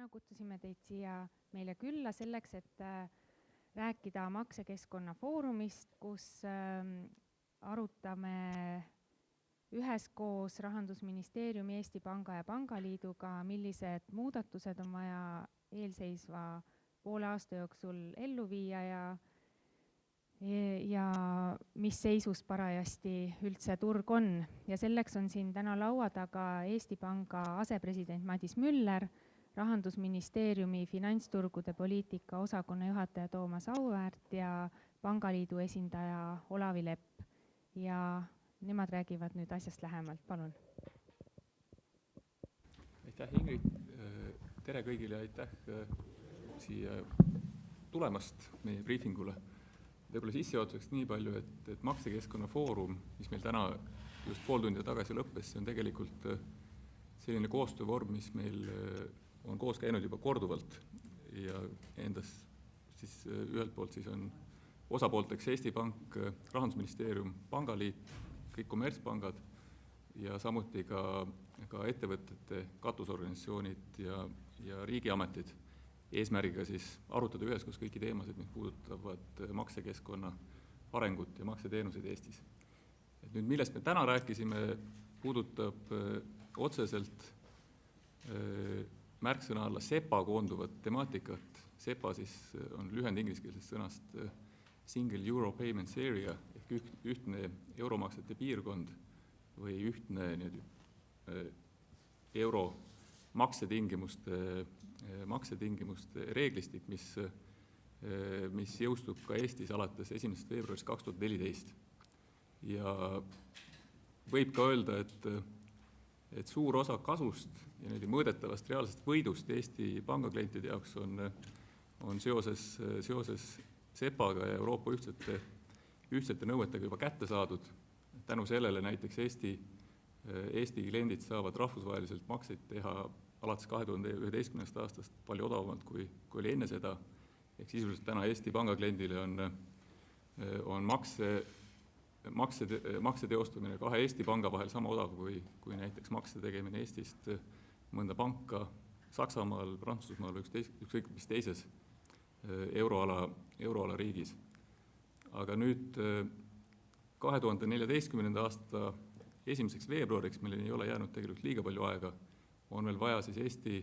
Täna kutsusime teid siia meile külla selleks, et rääkida maksekeskkonna foorumist, kus arutame üheskoos Rahandusministeeriumi, Eesti Panga ja Pangaliiduga, millised muudatused on vaja eelseisva poole aasta jooksul ellu viia ja mis seisus parajasti üldse turg on. Ja selleks on siin täna laua taga Eesti Panga asepresident Madis Müller, Rahandusministeeriumi finantsturgude poliitika osakonna juhataja Toomas Auväärt ja Pangaliidu esindaja Olavi Lepp. Ja nemad räägivad nüüd asjast lähemalt. Palun. Aitäh, Ingrid. Tere kõigile, aitäh siia tulemast meie briefingule. Võib-olla sissejuhatuseks nii palju, et maksekeskkonna foorum, mis meil täna just pool tundi tagasi lõppes, see on tegelikult selline koostöövorm, mis meil on koos käinud juba korduvalt ja endas siis ühelt poolt siis on osapoolteks Eesti Pank, Rahandusministeerium, Pangaliit, kõik kommertspangad ja samuti ka ettevõtete katusorganisatsioonid ja riigiametid eesmärgiga siis arutada üheskoos kõiki teemasid, mis puudutavad maksekeskkonna arengut ja makseteenuseid Eestis. Et nüüd, millest me täna rääkisime, puudutab otseselt märksõna alla SEPA koonduvat temaatikat. SEPA siis on lühend ingliskeelsest sõnast Single Euro Payments Area ehk ühtne euromaksete piirkond või ühtne euro maksetingimuste reeglistik, mis jõustub ka Eestis alates 1. veebruarist 2014. Ja võib ka öelda, et suur osa kasust ja mõõdetavast reaalsest võidust Eesti pangaklientide jaoks on seoses SEPA-ga ja Euroopa ühtsete nõuetega juba kätte saadud. Tänu sellele näiteks Eesti kliendid saavad rahvusvaheliselt makseid teha alates 2011. aastast palju odavamalt, kui oli enne seda. Ehk sisuliselt täna Eesti pangakliendile on makse teostamine kahe Eesti panga vahel sama odav, kui näiteks makse tegemine Eestist mõnda panka Saksamaal, Prantsusmaal või ükskõik mis teises euroala riigis. Aga nüüd 2014. aasta 1. veebruariks, milleni ei ole jäänud tegelikult liiga palju aega, on veel vaja siis Eesti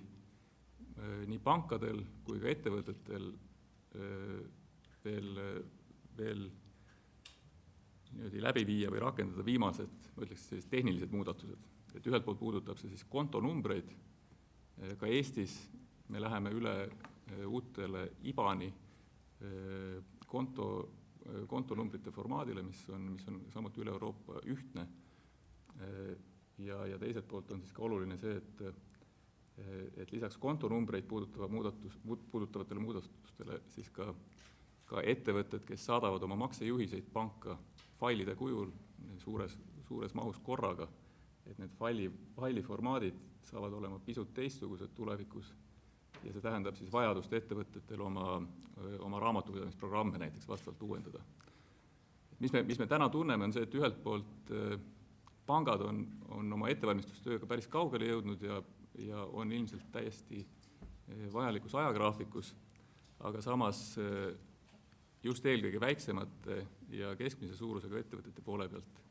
nii pankadel kui ka ettevõtetel veel läbi viia või rakendada viimased, ma ütleks, tehnilised muudatused. Et ühelt poolt puudutab see siis kontonumbreid. Ka Eestis me läheme üle uutele IBAN-i kontonumbrite formaadile, mis on samuti üle Euroopa ühtne. Ja teiselt poolt on siis ka oluline see, et lisaks kontonumbreid puudutavatele muudatustele siis ka ettevõtted, kes saadavad oma maksejuhiseid panka failide kujul suures mahus korraga, et need faili formaadid saavad olema pisut teistsugused tulevikus ja see tähendab siis vajadust ettevõtetel oma raamatupidamisprogramme näiteks vastavalt uuendada. Mis me täna tunneme on see, et ühelt poolt pangad on oma ettevalmistustööga päris kaugele jõudnud ja on ilmselt täiesti vajalikus ajagraafikus, aga samas just eelkõige väiksemate ja keskmise suurusega ettevõtete poole pealt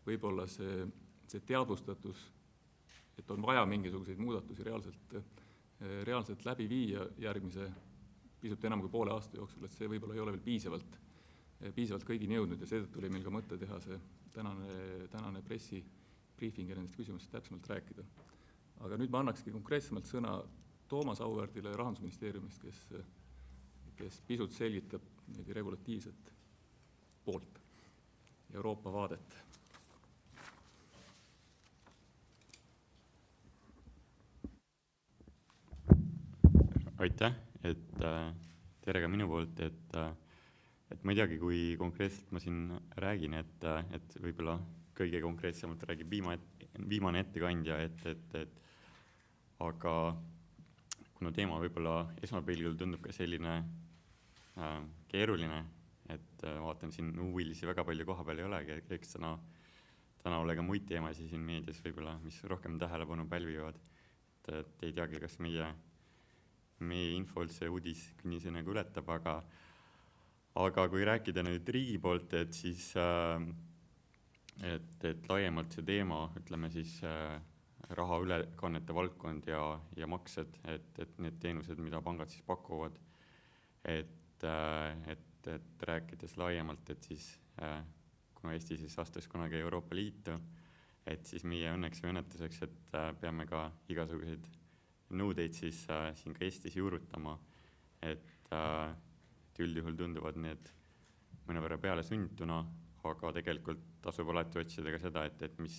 võib-olla see teadvustatus, et on vaja mingisuguseid muudatusi reaalselt läbi viia järgmise pisut enam kui poole aasta jooksul, et see võib-olla ei ole veel piisavalt kõigini jõudnud ja seetõttu oli meil ka mõte teha see tänane pressibriefing ja nendest küsimustest täpsemalt rääkida. Aga nüüd ma annakski konkreetsemalt sõna Toomas Auvärdile Rahandusministeeriumist, kes pisut selgitab regulatiivset poolt Euroopa vaadet. Aitäh, et tere ka minu poolt, et ma ei teagi, kui konkreetselt ma siin räägin, et võib-olla kõige konkreetsemalt räägib viimane ettekandja, aga kuna teema võib-olla esmapilgul tundub ka selline keeruline, et vaatan siin huvilisi väga palju koha peal ei olegi, eks täna ole ka muid teemasid siin meedias võib-olla, mis rohkem tähelepanu pälvivad, et ei teagi, kas meie meie infol see uudis künnise nagu ületab, aga kui rääkida nüüd riigi poolt, et siis et laiemalt see teema, ütleme siis raha ülekannete valdkond ja maksed, et need teenused, mida pangad siis pakuvad, et rääkides laiemalt, et siis kuna Eesti siis astus kunagi Euroopa Liitu, et siis meie õnneks või õnnetuseks, et peame ka igasuguseid nõudeid siis siin ka Eestis juurutama, et üldjuhul tunduvad need mõnevõrra peale sunnituna, aga tegelikult tasub alati otsida ka seda, et mis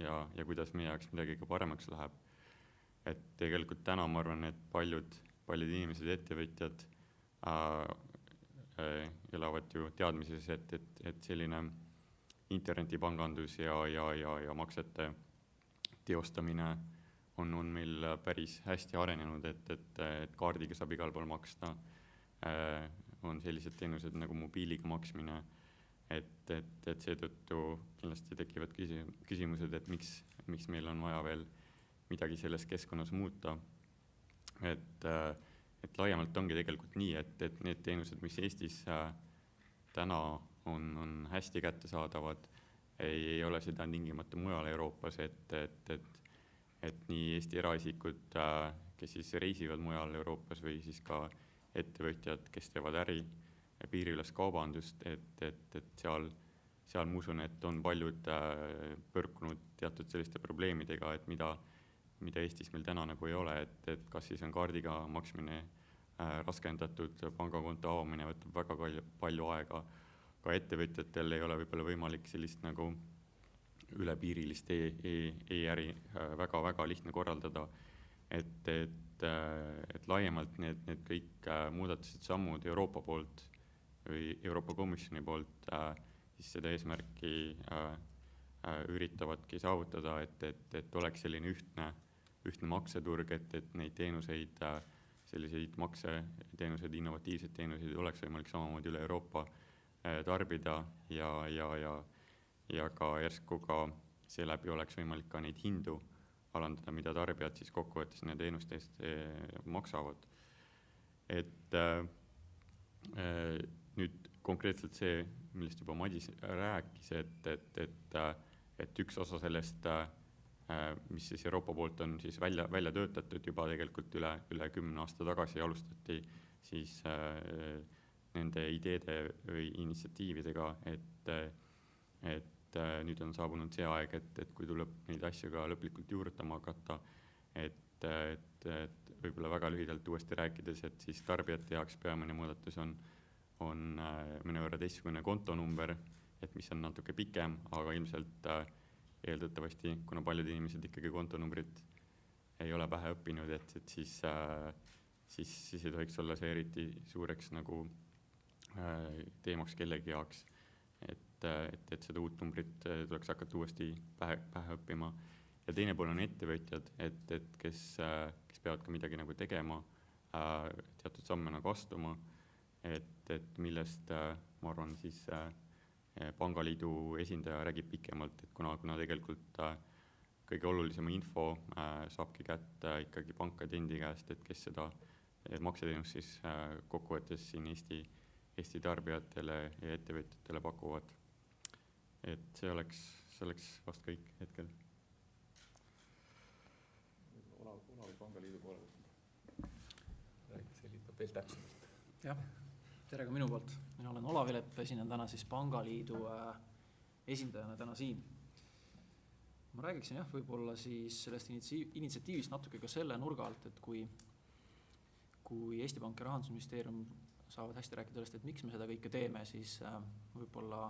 ja kuidas meie jaoks midagi ka paremaks läheb. Et tegelikult täna ma arvan, et paljud inimesed ja ettevõtjad elavad ju teadmises, et selline internetipangandus ja maksete teostamine on meil päris hästi arenenud, et kaardiga saab igal pool maksta, on sellised teenused nagu mobiiliga maksmine, et seetõttu kindlasti tekivad küsimused, et miks meil on vaja veel midagi selles keskkonnas muuta. Et laiemalt ongi tegelikult nii, et need teenused, mis Eestis täna on hästi kättesaadavad, ei ole seda tingimata mujal Euroopas, et nii Eesti eraisikud, kes siis reisivad mujal Euroopas või siis ka ettevõtjad, kes teevad äri ja piiriüles kaubandust, et seal ma usun, et on paljud põrkunud teatud selliste probleemidega, et mida Eestis meil täna nagu ei ole, et kas siis on kaardiga maksmine raskendatud, pangakonto avamine võtab väga palju aega, ka ettevõtjatel ei ole võib-olla võimalik sellist nagu ülepiirilist e-äri väga lihtne korraldada, et laiemalt need kõik muudatused sammud Euroopa poolt või Euroopa Komisjoni poolt siis seda eesmärki üritavadki saavutada, et oleks selline ühtne makseturg, et neid teenuseid, selliseid makseteenuseid, innovatiivseid teenuseid oleks võimalik samamoodi üle Euroopa tarbida ja ka järsku ka seeläbi oleks võimalik ka neid hindu alandada, mida tarbijad siis kokkuvõttes nende teenuste eest maksavad. Et nüüd konkreetselt see, millest juba Madis rääkis, et üks osa sellest, mis siis Euroopa poolt on siis välja töötatud juba tegelikult üle 10 aasta tagasi alustati siis nende ideede või initsiatiividega, et nüüd on saabunud see aeg, et kui tuleb neid asju ka lõplikult juurutama hakata, et võib-olla väga lühidalt uuesti rääkides, et siis tarbijate jaoks peamine muudatus on mõnevõrra teistsugune kontonumber, et mis on natuke pikem, aga ilmselt eeldatavasti, kuna paljud inimesed ikkagi kontonumbrit ei ole pähe õppinud, et siis ei tohiks olla see eriti suureks nagu teemaks kellegi jaoks, et seda uut numbrit tuleks hakata uuesti pähe õppima. Ja teine pool on ettevõtjad, et kes peavad ka midagi nagu tegema, teatud samme nagu astuma, et millest ma arvan siis Pangaliidu esindaja räägib pikemalt, et kuna tegelikult kõige olulisema info saabki kätte ikkagi pankade endi käest, et kes seda makseteenust siis kokkuvõttes siin Eesti tarbijatele ja ettevõtjatele pakuvad. Et see oleks vast kõik hetkel. Olavi Pangaliidu poole rääkis sellitab veel täpsemalt. Jah, tere ka minu poolt. Mina olen Olavi Lepp, esinen täna siis Pangaliidu esindajana täna siin. Ma räägiksin võib-olla siis sellest initsiatiivist natuke ka selle nurga alt, et kui Eesti Pank ja Rahandusministeerium saavad hästi rääkida sellest, et miks me seda kõike teeme, siis võib-olla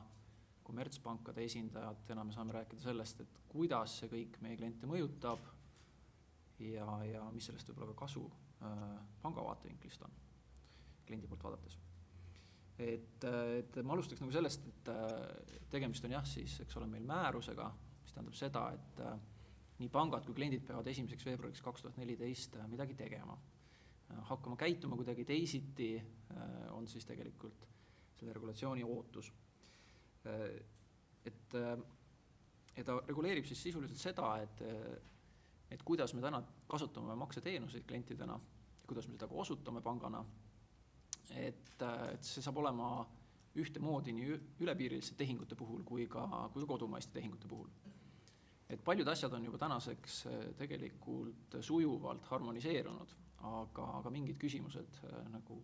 kommertspankade esindajatena me saame rääkida sellest, et kuidas see kõik meie kliente mõjutab ja mis sellest võib-olla ka kasu panga vaatevinklist on kliendi poolt vaadates. Et ma alustaks nagu sellest, et tegemist on siis, eks ole, meil määrusega, mis tähendab seda, et nii pangad kui kliendid peavad 1. veebruariks 2014 midagi tegema. Hakkama käituma kuidagi teisiti on siis tegelikult selle regulatsiooni ootus. Et ta reguleerib siis sisuliselt seda, et kuidas me täna kasutame makseteenuseid klientidena, kuidas me seda ka osutame pangana, et see saab olema ühtemoodi nii ülepiiriliste tehingute puhul kui ka kodumaiste tehingute puhul. Et paljud asjad on juba tänaseks tegelikult sujuvalt harmoniseerunud, aga mingid küsimused, nagu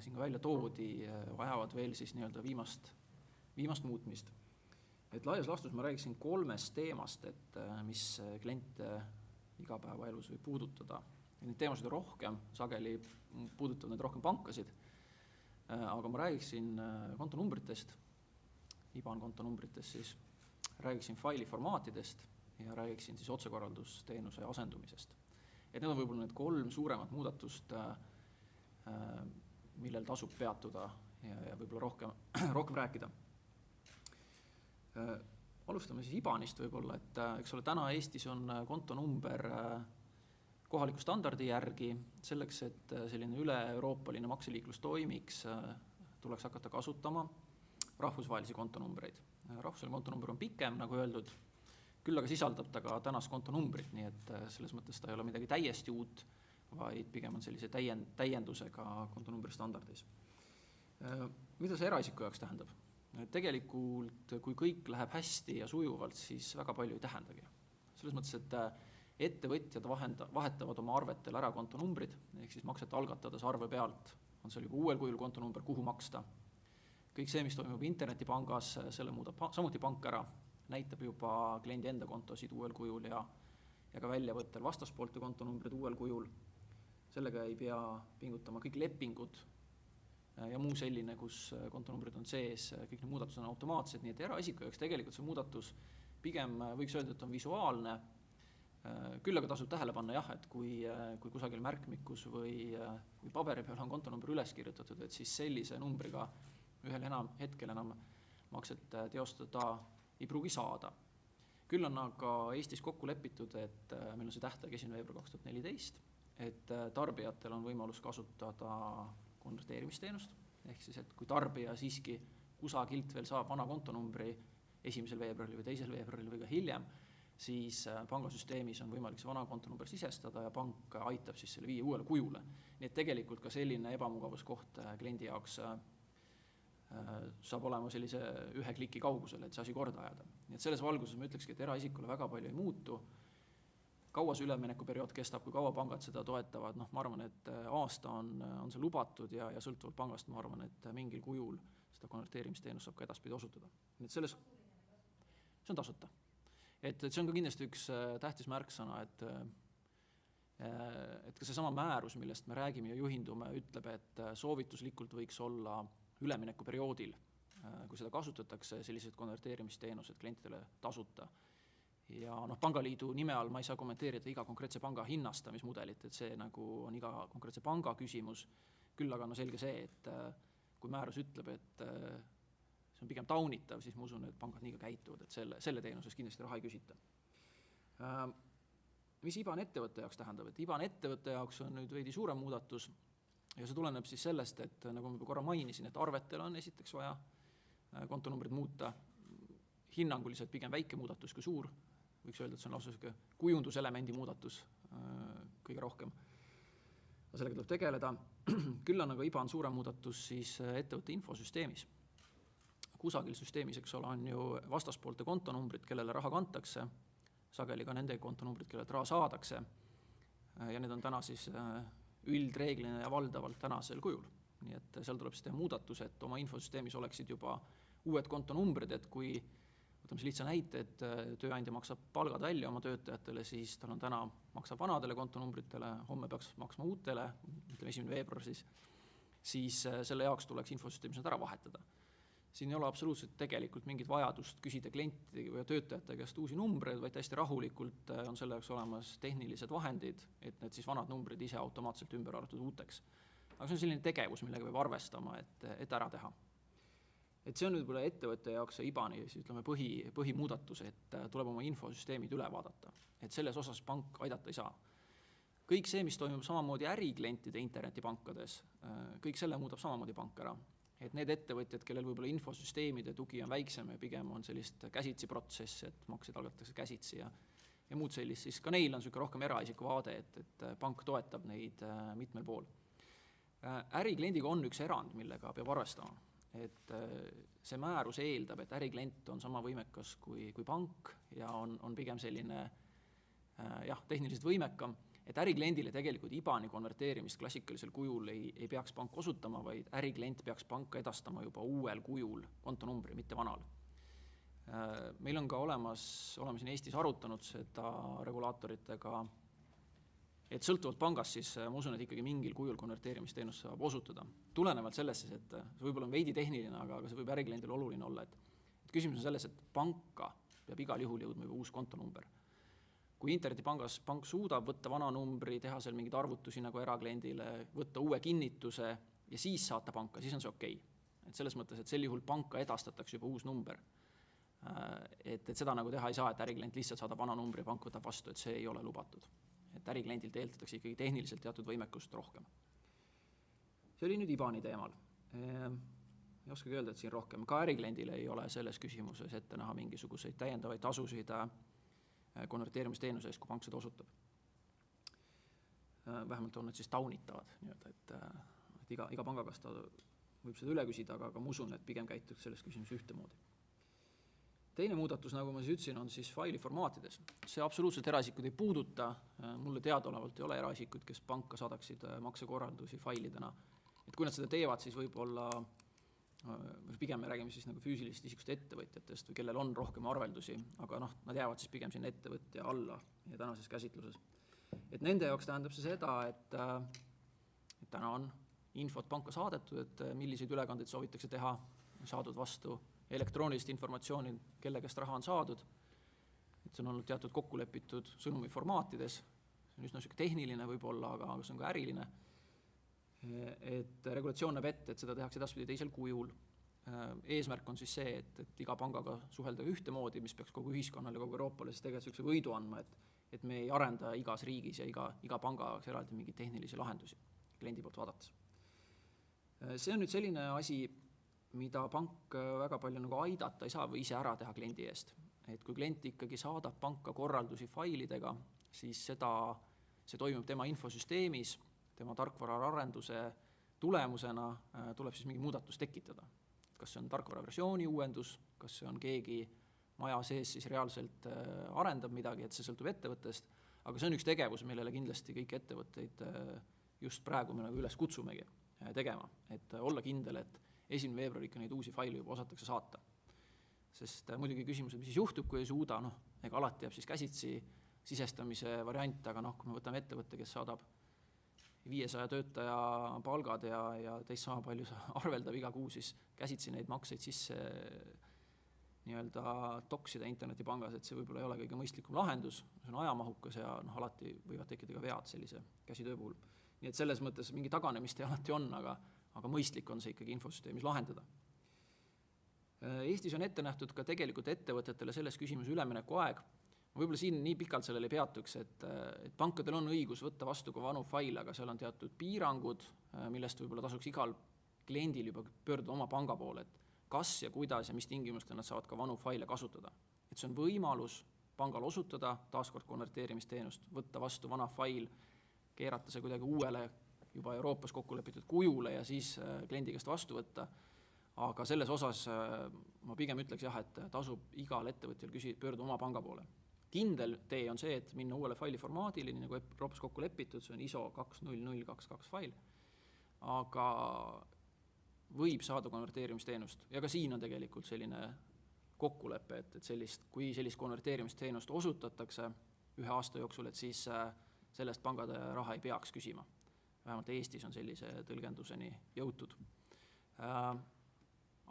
siin ka välja toodi, vajavad veel siis nii-öelda viimast muutmist. Et laias laastus ma räägiksin 3 teemast, et mis kliente igapäevaelus võib puudutada. Neid teemasid on rohkem, sageli puudutavad need rohkem pankasid, aga ma räägiksin kontonumbritest, IBAN kontonumbritest siis, räägiksin faili formaatidest ja räägiksin siis otsekorraldusteenuse asendumisest. Et need on võib-olla need 3 suuremat muudatust, millel tasub peatuda ja võib-olla rohkem rääkida. Alustame siis IBANist võib-olla, et eks ole, täna Eestis on kontonumber kohaliku standardi järgi, selleks, et selline üle-euroopaline makseliiklus toimiks, tuleks hakata kasutama rahvusvahelisi kontonumbreid. Rahvusvaheline kontonumber on pikem, nagu öeldud, küll aga sisaldab ta ka tänast kontonumbrit, nii et selles mõttes ta ei ole midagi täiesti uut, vaid pigem on sellise täiendusega kontonumbri standardis. Mida see eraisiku jaoks tähendab? Tegelikult, kui kõik läheb hästi ja sujuvalt, siis väga palju ei tähendagi. Selles mõttes, et ettevõtjad vahetavad oma arvetel ära kontonumbrid, ehk siis maksete algatades arve pealt on seal juba uuel kujul kontonumber, kuhu maksta. Kõik see, mis toimub internetipangas, selle muudab samuti pank ära, näitab juba kliendi enda kontosid uuel kujul ja ka väljavõttel vastaspoolte kontonumbrid uuel kujul. Sellega ei pea pingutama kõik lepingud ja muu selline, kus kontonumbrid on sees, kõik need muudatused on automaatsed, nii et eraisiku jaoks tegelikult see muudatus pigem võiks öelda, et on visuaalne. Küll aga tasub tähele panna jah, et kui kusagil märkmikus või paberi peal on kontonumber üles kirjutatud, et siis sellise numbriga ühel hetkel enam makset teostada ei pruugi saada. Küll on aga Eestis kokku lepitud, et meil on see tähtaeg 1. veebruar 2014, et tarbijatel on võimalus kasutada konverteerimisteenust, ehk siis, et kui tarbija siiski kusagilt veel saab vana kontonumbri 1. veebruaril või 2. veebruaril või ka hiljem, siis pangasüsteemis on võimalik see vana kontonumber sisestada ja pank aitab siis selle viia uuele kujule. Nii et tegelikult ka selline ebamugavuskoht kliendi jaoks saab olema sellise 1 kliki kaugusel, et see asi korda ajada. Nii et selles valguses ma ütlekski, et eraisikule väga palju ei muutu. Kaua see üleminekuperiood kestab, kui kaua pangad seda toetavad, ma arvan, et aasta on see lubatud ja sõltuvalt pangast ma arvan, et mingil kujul seda konverteerimisteenust saab ka edaspidi osutada. Nii et see on tasuta. Et see on ka kindlasti üks tähtis märksõna, et ka seesama määrus, millest me räägime ja juhindume, ütleb, et soovituslikult võiks olla üleminekuperioodil, kui seda kasutatakse, sellised konverteerimisteenused klientidele tasuta. Ja Pangaliidu nime all ma ei saa kommenteerida iga konkreetse panga hinnastamismudelit, et see nagu on iga konkreetse panga küsimus, küll aga selge see, et kui määrus ütleb, et see on pigem taunitav, siis ma usun, et pangad nii ka käituvad, et selle teenuses kindlasti raha ei küsita. Mis IBAN ettevõtte jaoks tähendab? Et IBAN ettevõtte jaoks on nüüd veidi suurem muudatus ja see tuleneb siis sellest, et nagu ma korra mainisin, et arvetel on esiteks vaja kontonumbrid muuta, hinnanguliselt pigem väike muudatus kui suur, võiks öelda, et see on lausa kujunduselemendi muudatus kõige rohkem. Sellega tuleb tegeleda. Küll on aga IBAN suurem muudatus siis ettevõtte infosüsteemis. Kusagil süsteemis, eks ole, on ju vastaspoolte kontonumbrid, kellele raha kantakse, sageli ka nende kontonumbrid, kellelt raha saadakse ja need on täna siis üldreeglina ja valdavalt tänasel kujul. Nii et seal tuleb siis teha muudatus, et oma infosüsteemis oleksid juba uued kontonumbrid, et kui võtame see lihtsa näite, et tööandja maksab palgad välja oma töötajatele, siis tal on täna maksab vanadele kontonumbritele, homme peaks maksma uutele, ütleme 1. veebruar siis selle jaoks tuleks infosüsteemis nad ära vahetada. Siin ei ole absoluutselt tegelikult mingit vajadust küsida klientide või töötajate käest uusi numbreid, vaid hästi rahulikult on selle jaoks olemas tehnilised vahendid, et need siis vanad numbrid ise automaatselt ümber arvatud uuteks. Aga see on selline tegevus, millega peab arvestama, et ära teha. Et see on nüüd ettevõtte jaoks IBAN-i põhimuudatus, et tuleb oma infosüsteemid üle vaadata. Et selles osas pank aidata ei saa. Kõik see, mis toimub samamoodi äriklientide internetipankades, kõik selle muudab samamoodi pank ära. Et need ettevõtjad, kellel võib-olla infosüsteemide tugi on väiksem ja pigem on sellist käsitsi protsess, et makseid algatatakse käsitsi ja ja muud sellist, siis ka neil on niisugune rohkem eraisiku vaade, et pank toetab neid mitmel pool. Ärikliendiga on üks erand, millega peab arvestama, et see määrus eeldab, et äriklient on sama võimekas kui pank ja on pigem selline tehniliselt võimekam, et ärikliendile tegelikult IBAN-i konverteerimist klassikalisel kujul ei peaks pank osutama, vaid äriklient peaks panka edastama juba uuel kujul kontonumbri, mitte vanal. Meil on ka oleme siin Eestis arutanud seda regulaatoritega, et sõltuvalt pangast siis ma usun, et ikkagi mingil kujul konverteerimisteenust saab osutada. Tulenevalt sellest, et see võib-olla on veidi tehniline, aga see võib ärikliendil oluline olla, et küsimus on selles, et panka peab igal juhul jõudma juba uus kontonumber. Kui internetipangas pank suudab võtta vana numbri, teha seal mingeid arvutusi nagu erakliendile, võtta uue kinnituse ja siis saata panka, siis on see okei. Et selles mõttes, et sel juhul panka edastatakse juba uus number. Et seda nagu teha ei saa, et äriklient lihtsalt saadab vana numbri ja pank võtab vastu, et see ei ole lubatud. Et ärikliendilt eeldatakse ikkagi tehniliselt teatud võimekust rohkem. See oli nüüd IBAN-i teemal. Ei oskagi öelda, et siin rohkem. Ka ärikliendile ei ole selles küsimuses ette näha mingisuguseid täiendavaid tasusid konverteerimisteenuse eest, kui pank seda osutab. Vähemalt on need siis taunitavad, et iga pangakast võib seda üle küsida, aga ma usun, et pigem käituks selles küsimuses ühtemoodi. Teine muudatus, nagu ma siis ütlesin, on siis faili formaatides. See absoluutselt eraisikud ei puuduta, mulle teadaolevalt ei ole eraisikud, kes panka saadaksid maksekorraldusi failidena. Et kui nad seda teevad, siis võib-olla pigem me räägime siis nagu füüsilist isikust ettevõtjatest või kellel on rohkem arveldusi, aga nad jäävad siis pigem sinna ettevõtja alla ja tänases käsitluses. Et nende jaoks tähendab see seda, et täna on infot panka saadetud, et milliseid ülekandeid soovitakse teha, saadud vastu elektroonilist informatsiooni, kelle käest raha on saadud, et see on olnud teatud kokkulepitud sõnumi formaatides, see on üsna tehniline võib-olla, aga see on ka äriline. Et regulatsioon näeb ette, et seda tehakse edaspidi teisel kujul. Eesmärk on siis see, et iga pangaga suhelda ühtemoodi, mis peaks kogu ühiskonnale, kogu Euroopale siis tegelikult see võidu andma, et me ei arenda igas riigis ja iga panga eraldi mingeid tehnilisi lahendusi kliendi poolt vaadates. See on nüüd selline asi, mida pank väga palju nagu aidata ei saa või ise ära teha kliendi eest. Et kui klient ikkagi saadab panka korraldusi failidega, siis see toimub tema infosüsteemis, tema tarkvaraarenduse tulemusena tuleb siis mingi muudatus tekitada. Kas see on tarkvaraversiooni uuendus, kas see on keegi maja sees siis reaalselt arendab midagi, et see sõltub ettevõttest, aga see on üks tegevus, millele kindlasti kõik ettevõtteid just praegu me nagu üles kutsumegi tegema, et olla kindel, et 1. veebruar ikka neid uusi faile juba osatakse saata. Sest muidugi küsimus, mis siis juhtub, kui ei suuda, ega alati jääb siis käsitsi sisestamise variant, aga kui me võtame ettevõtte, kes saadab 500 töötaja palgad ja teist sama palju arveldab iga kuu, siis käsitsi neid makseid sisse toksida internetipangas, et see võib-olla ei ole kõige mõistlikum lahendus, see on ajamahukas ja alati võivad tekkida ka vead sellise käsitöö puhul. Nii et selles mõttes mingi taganemist alati on, aga mõistlik on see ikkagi infosüsteemis lahendada. Eestis on ette nähtud ka tegelikult ettevõtetele selles küsimus ülemineku aeg. Võib-olla siin nii pikalt sellele peatuks, et pankadel on õigus võtta vastu ka vanu faile, aga seal on teatud piirangud, millest võib-olla tasuks igal kliendil juba pöörduda oma panga poole, et kas ja kuidas ja mis tingimustel nad saavad ka vanu faile kasutada. Et see on võimalus pangal osutada taaskord konverteerimisteenust, võtta vastu vana fail, keerata see kuidagi uuele juba Euroopas kokkulepitud kujule ja siis kliendi käest vastu võtta. Aga selles osas ma pigem ütleks jah, et tasub igal ettevõtjal pöörduda oma panga poole. Kindel tee on see, et minna uuele faili formaadile, nii nagu Euroopas kokku lepitud, see on ISO 20022 fail, aga võib saada konverteerimisteenust. Ja ka siin on tegelikult selline kokkulepe, et kui sellist konverteerimisteenust osutatakse 1 aasta jooksul, et siis sellest pangade raha ei peaks küsima. Vähemalt Eestis on sellise tõlgenduseni jõutud.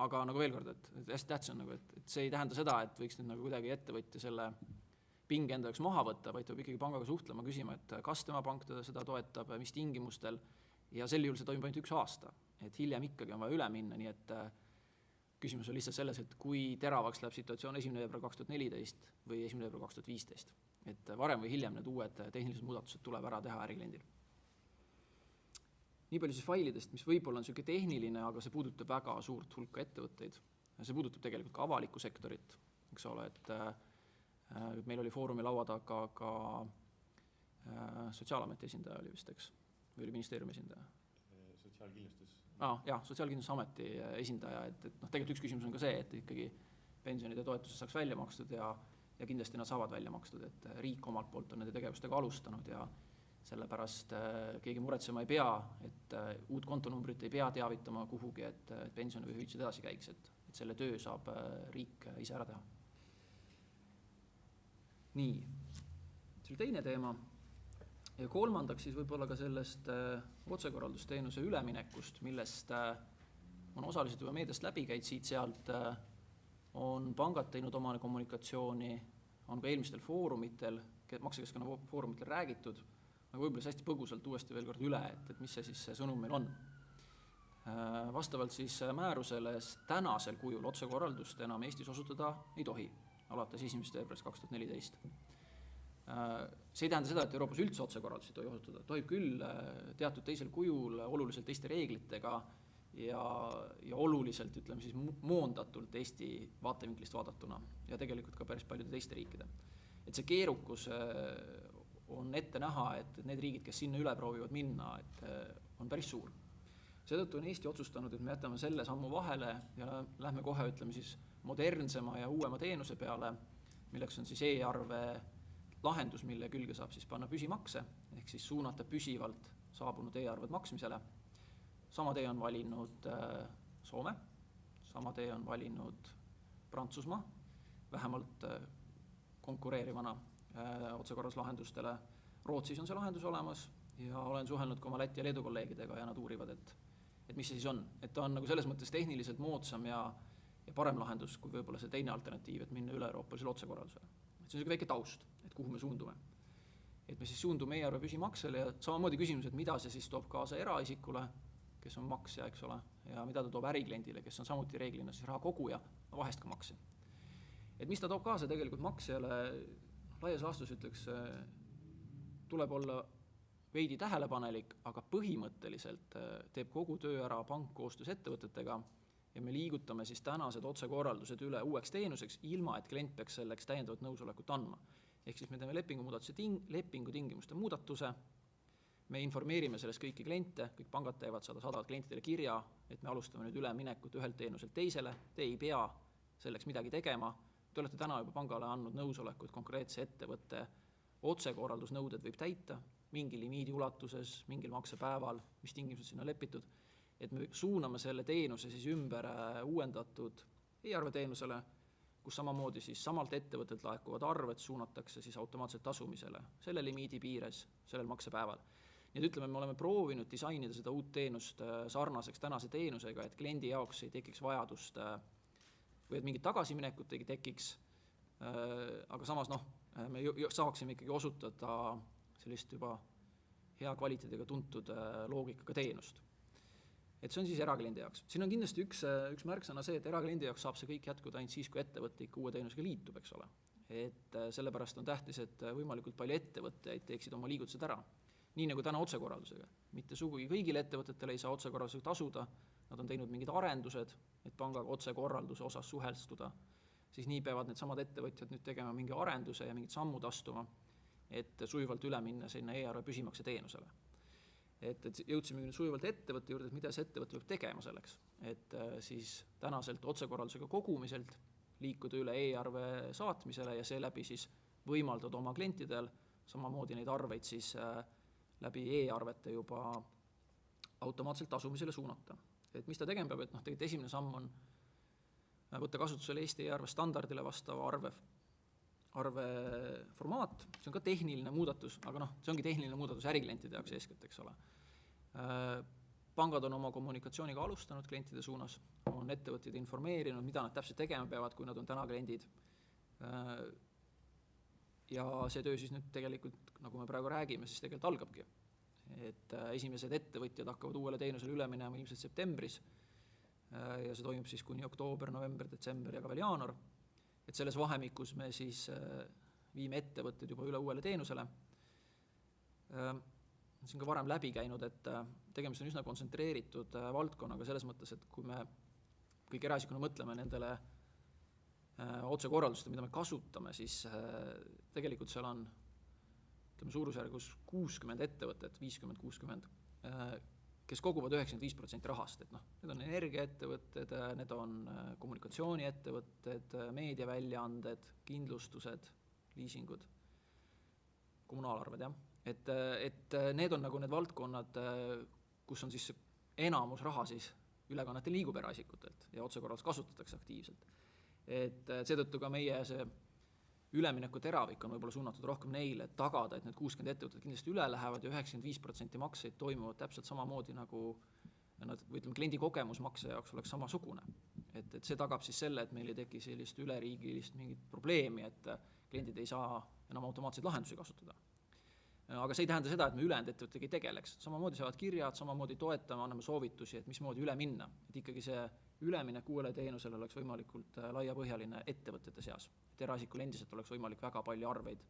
Aga nagu veel kord, et hästi tähtis on, et see ei tähenda seda, et võiks nüüd nagu kuidagi ettevõtja selle pinge enda jaoks maha võtta, vaid tuleb ikkagi pangaga suhtlema, küsima, et kas tema pank seda toetab, mis tingimustel, ja sel juhul see toimub ainult 1 aasta, et hiljem ikkagi on vaja üle minna, nii et küsimus on lihtsalt selles, et kui teravaks läheb situatsioon 1. veebruar 2014 või 1. veebruar 2015, et varem või hiljem need uued tehnilised muudatused tuleb ära teha ärikliendil. Nii palju siis failidest, mis võib-olla on selline tehniline, aga see puudutab väga suurt hulka ettevõtteid. See puudutab tegelikult ka avalikku sektorit, eks ole, et Meil oli foorumi laua taga ka Sotsiaalameti esindaja oli vist, eks, või oli ministeeriumi esindaja? Sotsiaalkindlustusameti esindaja, et tegelikult üks küsimus on ka see, et ikkagi pensionid ja toetused saaks välja makstud ja kindlasti nad saavad välja makstud, et riik omalt poolt on nende tegevustega alustanud ja sellepärast keegi muretsema ei pea, et uut kontonumbrit ei pea teavitama kuhugi, et pensioni või hüvitised edasi käiks, et selle töö saab riik ise ära teha. Nii, see oli teine teema. Ja kolmandaks siis võib-olla ka sellest otsekorraldusteenuse üleminekust, millest on osaliselt juba meediast läbi käid siit-sealt, on pangad teinud omane kommunikatsiooni, on ka eelmistel foorumitel, maksekeskkonna foorumitel räägitud, aga võib-olla hästi põgusalt uuesti veel kord üle, et mis see siis see sõnum meil on. Vastavalt siis määrusele tänasel kujul otsekorraldust enam Eestis osutada ei tohi, alates 1. veebruarist 2014. See ei tähenda seda, et Euroopas üldse otsekorraldus ei tohi osutada. Tohib küll teatud teisel kujul oluliselt teiste reeglitega ja oluliselt, ütleme siis, moondatult Eesti vaatevinklist vaadatuna ja tegelikult ka päris paljude teiste riikide. Et see keerukus on ette näha, et need riigid, kes sinna üle proovivad minna, et on päris suur. Seetõttu on Eesti otsustanud, et me jätame selle sammu vahele ja lähme kohe, ütleme siis, modernsema ja uuema teenuse peale, milleks on siis e-arve lahendus, mille külge saab siis panna püsimakse, ehk siis suunata püsivalt saabunud e-arved maksmisele. Sama tee on valinud Soome, sama tee on valinud Prantsusmaa, vähemalt konkureerivana otsekorralduslahendustele. Rootsis on see lahendus olemas ja olen suhelnud ka oma Läti ja Leedu kolleegidega ja nad uurivad, et mis see siis on. Et ta on nagu selles mõttes tehniliselt moodsam ja parem lahendus kui võib-olla see teine alternatiiv, et minna üle euroopalisele otsekorraldusele. Et see on väike taust, et kuhu me suundume. Et me siis suundume e-arve püsimaksele ja samamoodi küsimus, et mida see siis toob kaasa eraisikule, kes on maksja, eks ole, ja mida ta toob ärikliendile, kes on samuti reeglina siis raha koguja, vahest ka maksja. Et mis ta toob kaasa tegelikult maksjale, laias laastus ütleks, tuleb olla veidi tähelepanelik, aga põhimõtteliselt teeb kogu töö ära pank koostöös ettevõtetega ja me liigutame siis tänased otsekorraldused üle uueks teenuseks, ilma et klient peaks selleks täiendavat nõusolekut andma. Ehk siis me teeme lepingu tingimuste muudatuse, me informeerime sellest kõiki kliente, kõik pangad teevad saadavad klientidele kirja, et me alustame nüüd üleminekut ühelt teenuselt teisele, te ei pea selleks midagi tegema, te olete täna juba pangale andnud nõusolekut konkreetse ettevõtte otsekorraldusnõuded võib täita, mingi limiidi ulatuses, mingil maksepäeval, mis tingimused sinna lepitud, et me suuname selle teenuse siis ümber uuendatud e-arve teenusele, kus samamoodi siis samalt ettevõttelt laekuvad arved suunatakse siis automaatselt tasumisele selle limiidi piires, sellel maksepäeval. Nii et ütleme, me oleme proovinud disainida seda uut teenust sarnaseks tänase teenusega, et kliendi jaoks ei tekiks vajadust või et mingit tagasiminekut ei tekiks, aga samas me saaksime ikkagi osutada sellist juba hea kvaliteediga tuntud loogikaga teenust. Et see on siis erakliendi jaoks. Siin on kindlasti üks märksõna see, et erakliendi jaoks saab see kõik jätkuda ainult siis, kui ettevõtte ikka uue teenusega liitub, eks ole. Et sellepärast on tähtis, et võimalikult palju ettevõtteid teeksid oma liigutused ära. Nii nagu täna otsekorraldusega. Mitte sugugi kõigile ettevõtetele ei saa otsekorraldusega tasuda, nad on teinud mingid arendused, et pangaga otsekorralduse osas suhelstuda, siis nii peavad need samad ettevõtjad nüüd tegema mingi arenduse ja mingid sammud astuma, et sujuvalt üle minna sinna e-arve püsimakse teenusele. Et jõudsime nüüd sujuvalt ettevõtte juurde, et mida see ettevõte peab tegema selleks, et siis tänaselt otsekorraldusega kogumiselt liikuda üle e-arve saatmisele ja seeläbi siis võimaldada oma klientidel samamoodi neid arveid siis läbi e-arvete juba automaatselt tasumisele suunata. Et mis ta tegema peab, et tegelikult esimene samm on võtta kasutusele Eesti e-arve standardile vastava arve formaat, see on ka tehniline muudatus, aga see ongi tehniline muudatus äriklientide jaoks eeskätt, eks ole. Pangad on oma kommunikatsiooniga alustanud klientide suunas, on ettevõtteid informeerinud, mida nad täpselt tegema peavad, kui nad on täna kliendid. Ja see töö siis nüüd tegelikult, nagu me praegu räägime, siis tegelikult algabki. Et esimesed ettevõtjad hakkavad uuele teenusele üle minema ilmselt septembris ja see toimub siis kuni oktoober, november, detsember ja ka veel jaanuar. Et selles vahemikus me siis viime ettevõtted juba üle uuele teenusele. Siin ka varem läbi käinud, et tegemist on üsna kontsentreeritud valdkonnaga selles mõttes, et kui me kõik eraisikuna mõtleme nendele otsekorraldust, mida me kasutame, siis tegelikult seal on suurusjärgus 60 ettevõtet, 50-60, kes koguvad 95% rahast, et need on energiaettevõtted, need on kommunikatsiooniettevõtted, meediaväljaanded, kindlustused, liisingud, kommunaalarved, jah. Et need on need valdkonnad, kus on siis enamus raha siis ülekannetel liigub eraisikutelt ja otsekorraldus kasutatakse aktiivselt. Et seetõttu ka meie see ülemineku teravik on võib-olla suunatud rohkem neile, et tagada, et need 60 ettevõtted kindlasti üle lähevad ja 95% makseid toimuvad täpselt samamoodi nagu kliendi kogemus makse jaoks oleks samasugune. Et see tagab siis selle, et meil ei teki sellist üleriigilist mingit probleemi, et kliendid ei saa enam automaatseid lahendusi kasutada. Aga see ei tähenda seda, et me ülejäänud ettevõttega ei tegeleks. Samamoodi saavad kirjad, samamoodi toetame, anname soovitusi, et mismoodi üle minna. Et ikkagi see üleminek uuele teenusele oleks võimalikult laiapõhjaline ettevõtete seas. Et eraisikul endiselt oleks võimalik väga palju arveid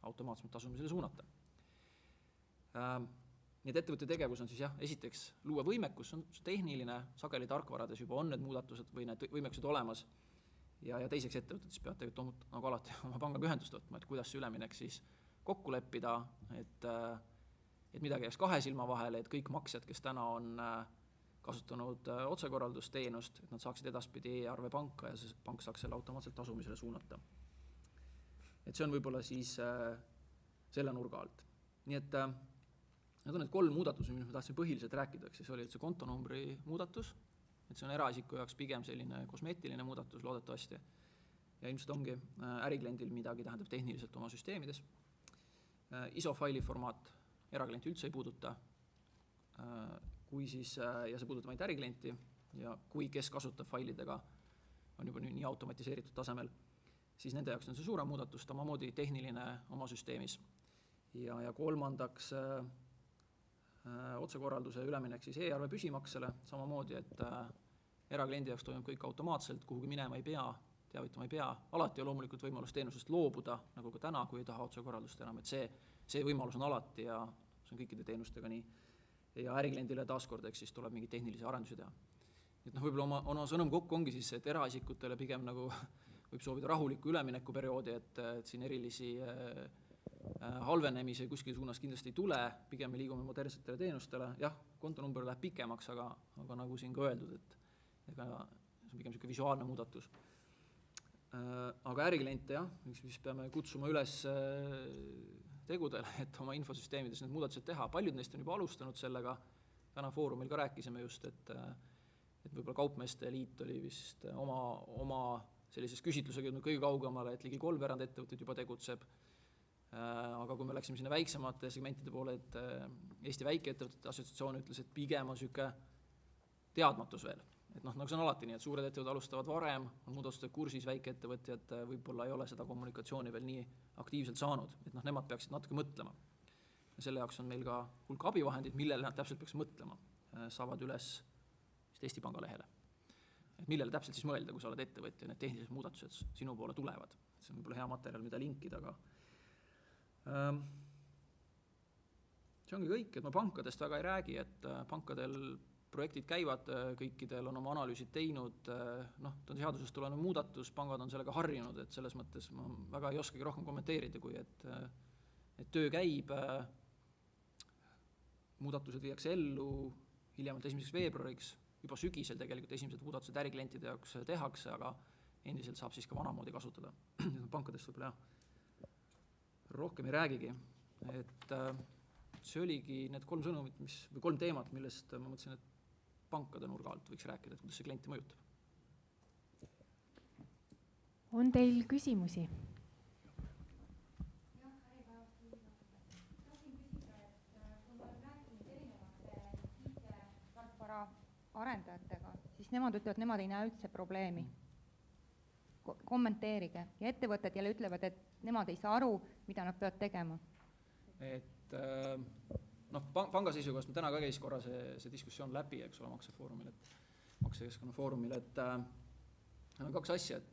automaatselt tasumisele suunata. Nii et ettevõtte tegevus on siis esiteks luua võimekus, on tehniline, sageli tarkvarades juba on need muudatused või need võimekused olemas ja teiseks ettevõtted siis peavad tegelikult nagu alati oma pangaga ühendust võtma, et kuidas see üleminek siis kokku leppida, et midagi jääks kahe silma vahele, et kõik maksjad, kes täna on kasutanud otsekorraldusteenust, et nad saaksid edaspidi e-arve panka ja see pank saaks selle automaatselt tasumisele suunata. Et see on võib-olla siis selle nurga alt. Nii et need on need 3 muudatused, mis ma tahtsin põhiliselt rääkida, siis oli see kontonumbri muudatus, et see on eraisiku jaoks pigem selline kosmeetiline muudatus loodetavasti ja ilmselt ongi ärikliendil midagi tähendab tehniliselt oma süsteemides. ISO faili formaat eraklienti üldse ei puuduta, kui siis, ja see puudutab ainult äriklienti ja kui kes kasutab failidega on juba nii automatiseeritud tasemel, siis nende jaoks on see suurem muudatus, samamoodi tehniline oma süsteemis. Ja kolmandaks otsekorralduse üleminek siis e-arve püsimaksele, samamoodi, et erakliendi jaoks toimub kõik automaatselt, kuhugi minema ei pea, teavitama ei pea. Alati on loomulikult võimalus teenusest loobuda, nagu ka täna, kui ei taha otsekorraldust enam, et see võimalus on alati ja see on kõikide teenustega nii. Ja ärikliendile taaskord, eks siis tuleb mingi tehnilisi arendusi teha. Et võib-olla oma sõnum kokku ongi siis, et eraisikutele pigem nagu võib soovida rahulikku üleminekuperioodi, et siin erilisi halvenemise kuskil suunas kindlasti ei tule, pigem me liigume modernsetele teenustele. Jah, kontonumber läheb pikemaks, aga nagu siin ka öeldud, et see on pigem selline visuaalne muudatus. Aga ärikliente mis peame kutsuma üles tegudele, et oma infosüsteemides need muudatused teha. Paljud neist on juba alustanud sellega, täna foorumil ka rääkisime just, et võib-olla Kaupmeeste Liit oli vist oma sellises küsitlusega jõudnud kõige kaugemale, et ligi 3/4 ettevõtted juba tegutseb. Aga kui me läksime sinna väiksemate segmentide poole, et Eesti väikeettevõtete assotsiatsioon ütles, et pigem on selline teadmatus veel. Et nagu see on alati nii, et suured ettevõtted alustavad varem, on muudatuste kursis, väikeettevõtjad võib-olla ei ole seda kommunikatsiooni veel nii aktiivselt saanud, et nemad peaksid natuke mõtlema. Ja selle jaoks on meil ka hulk abivahendid, millele nad täpselt peaks mõtlema, saavad üles Eesti Panga lehele. Et millele täpselt siis mõelda, kui sa oled ettevõtja, need tehnilised muudatused sinu poole tulevad. See on võib-olla hea materjal, mida linkida, aga see ongi kõik, et ma pankadest väga ei räägi, et pankadel projektid käivad, kõikidel on oma analüüsid teinud, ta on seadusest tulenev muudatus, pangad on sellega harjunud, et selles mõttes ma väga ei oskagi rohkem kommenteerida, kui et töö käib, muudatused viiakse ellu, hiljemalt 1. veebruariks, juba sügisel tegelikult esimesed muudatused äriklientide jaoks tehakse, aga endiselt saab siis ka vanamoodi kasutada. Pankadest võib-olla rohkem ei räägigi, et see oligi need 3 sõnumit, või 3 teemat, millest ma mõtlesin, et pankade nurga alt võiks rääkida, et kuidas see klienti mõjutab. On teil küsimusi? Jah, tahtsin küsida, et kui ma olen rääkinud erinevate IT-tarkvara arendajatega, siis nemad ütlevad, et nemad ei näe üldse probleemi. Kommenteerige. Ja ettevõtted jälle ütlevad, et nemad ei saa aru, mida nad peavad tegema. Et panga seisukohast me täna ka käis korra see diskussioon läbi, eks ole, maksekeskkonna foorumil, et on 2 asja, et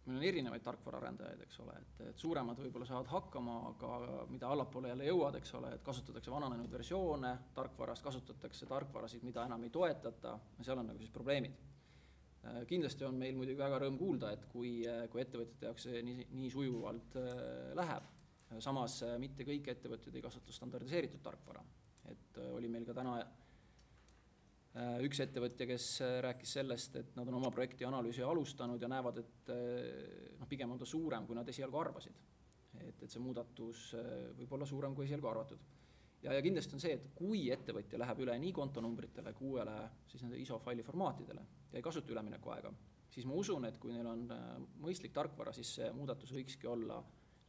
meil on erinevaid tarkvaraarendajaid, eks ole, et suuremad võib-olla saavad hakkama, aga mida allapoole jälle jõuad, eks ole, et kasutatakse vananenud versioone tarkvarast, kasutatakse tarkvarasid, mida enam ei toetata, ja seal on nagu siis probleemid. Kindlasti on meil muidugi väga rõõm kuulda, et kui ettevõtjate jaoks see nii sujuvalt läheb. Samas mitte kõik ettevõtjad ei kasuta standardiseeritud tarkvara. Et oli meil ka täna üks ettevõtja, kes rääkis sellest, et nad on oma projekti analüüsi alustanud ja näevad, et pigem on ta suurem, kui nad esialgu arvasid. Et see muudatus võib olla suurem, kui esialgu arvatud. Ja kindlasti on see, et kui ettevõtja läheb üle nii kontonumbritele kui uuele siis nende ISO faili formaatidele ja ei kasuta ülemineku aega, siis ma usun, et kui neil on mõistlik tarkvara, siis see muudatus võikski olla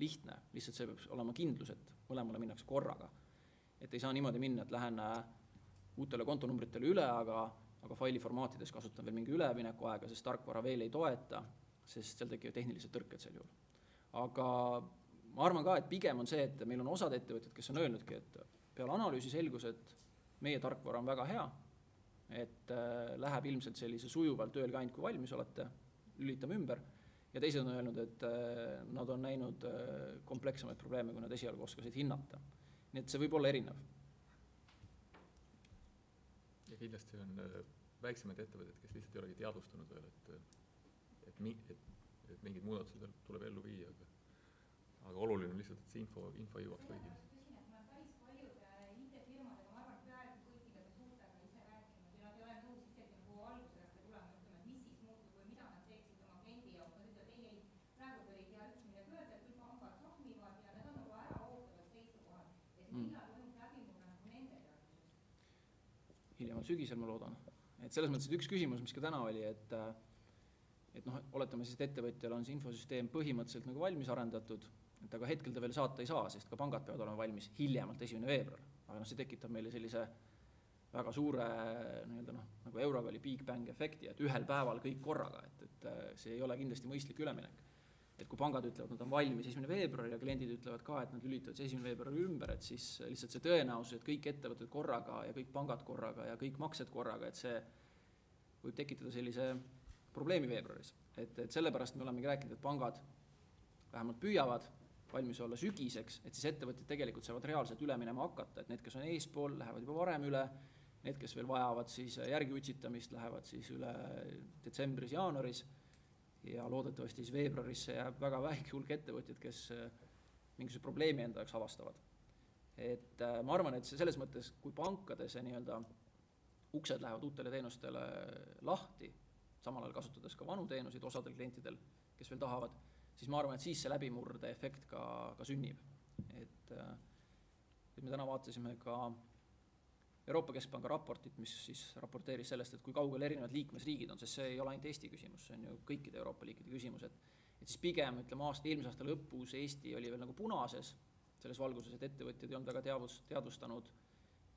lihtne. Lihtsalt see peab olema kindlus, et mõlemale minnakse korraga. Et ei saa niimoodi minna, et lähen uutele kontonumbritele üle, aga faili formaatides kasutan veel mingi ülemineku aega, sest tarkvara veel ei toeta, sest seal tekivad tehnilised tõrked sel juhul. Aga ma arvan ka, et pigem on see, et meil on osad ettevõtjad, kes on öelnudki, et peale analüüsi selgus, et meie tarkvara on väga hea, et läheb ilmselt sellise sujuvalt öelge ainult, kui valmis olete, lülitame ümber, ja teised on öelnud, et nad on näinud komplekssemaid probleeme, kui nad esialgu oskasid hinnata. Nii et see võib olla erinev. Ja kindlasti on väiksemad ettevõtted, kes lihtsalt ei olegi teadvustanud veel, et mingid muudatused tuleb ellu viia, aga oluline on lihtsalt, et see info jõuaks kõigile. Hiljemalt sügisel ma loodan. Et selles mõttes üks küsimus, mis ka täna oli, et oletame siis, et ettevõtjal on see infosüsteem põhimõtteliselt nagu valmis arendatud, et aga hetkel ta veel saata ei saa, sest ka pangad peavad olema valmis hiljemalt 1. veebruar. Aga see tekitab meile sellise väga suure nagu euroga oli big bang efekti, et ühel päeval kõik korraga, et see ei ole kindlasti mõistlik üleminek. Et kui pangad ütlevad, nad on valmis 1. veebruar ja kliendid ütlevad ka, et nad lülitavad 1. veebruari ümber, et siis lihtsalt see tõenäosus, et kõik ettevõtted korraga ja kõik pangad korraga ja kõik maksed korraga, et see võib tekitada sellise probleemi veebruaris. Et sellepärast me olemegi rääkinud, et pangad vähemalt püüavad valmis olla sügiseks, et siis ettevõtted tegelikult saavad reaalselt üle minema hakata, et need, kes on eespool, lähevad juba varem üle, need, kes veel vajavad siis järgi utsitamist, lähevad siis üle detsembris, jaanuaris ja loodetavasti siis veebruarisse jääb väga väike hulk ettevõtjad, kes mingisuguse probleemi enda jaoks avastavad. Et ma arvan, et selles mõttes, kui pankade see uksed lähevad uutele teenustele lahti, samal ajal kasutades ka vanu teenuseid osadel klientidel, kes veel tahavad, siis ma arvan, et siis see läbimurde efekt ka sünnib. Et me täna vaatasime ka Euroopa Keskpanga raportit, mis siis raporteeris sellest, et kui kaugel erinevad liikmesriigid on, sest see ei ole ainult Eesti küsimus, see on ju kõikide Euroopa liikide küsimus, et siis pigem, ütleme eelmise aasta lõpus Eesti oli veel nagu punases, selles valguses, et ettevõtjad ei olnud väga teadvustanud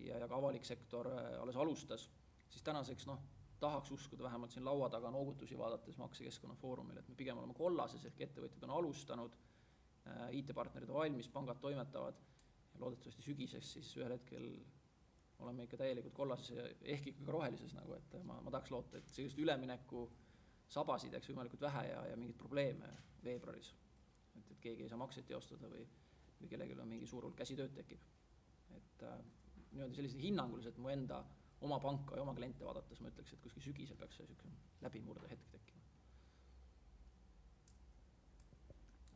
ja ka avalik sektor alles alustas, siis tänaseks tahaks uskuda vähemalt siin laua taga noogutusi vaadates maksekeskkonna foorumil, et me pigem oleme kollases, ehk ettevõtjad on alustanud, IT-partnerid on valmis, pangad toimetavad ja loodetavasti sügiseks siis ühel hetkel oleme ikka täielikult kollases ja ehk ikka rohelises, et ma tahaks loota, et sellist ülemineku sabasid jääks võimalikult vähe ja mingid probleeme veebruaris, et keegi ei saa makseid teostada või kellelgi on mingi suur hulk käsitööd tekib. Et sellised hinnanguliselt mu enda oma panka ja oma kliente vaadates ma ütleks, et kuskil sügisel peaks see läbimurde hetk tekkima.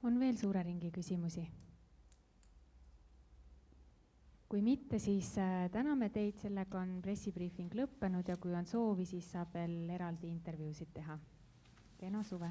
On veel suure ringi küsimusi? Kui mitte, siis täname teid, sellega on pressibriifing lõppenud ja kui on soovi, siis saab veel eraldi intervjuusid teha. Kena suve!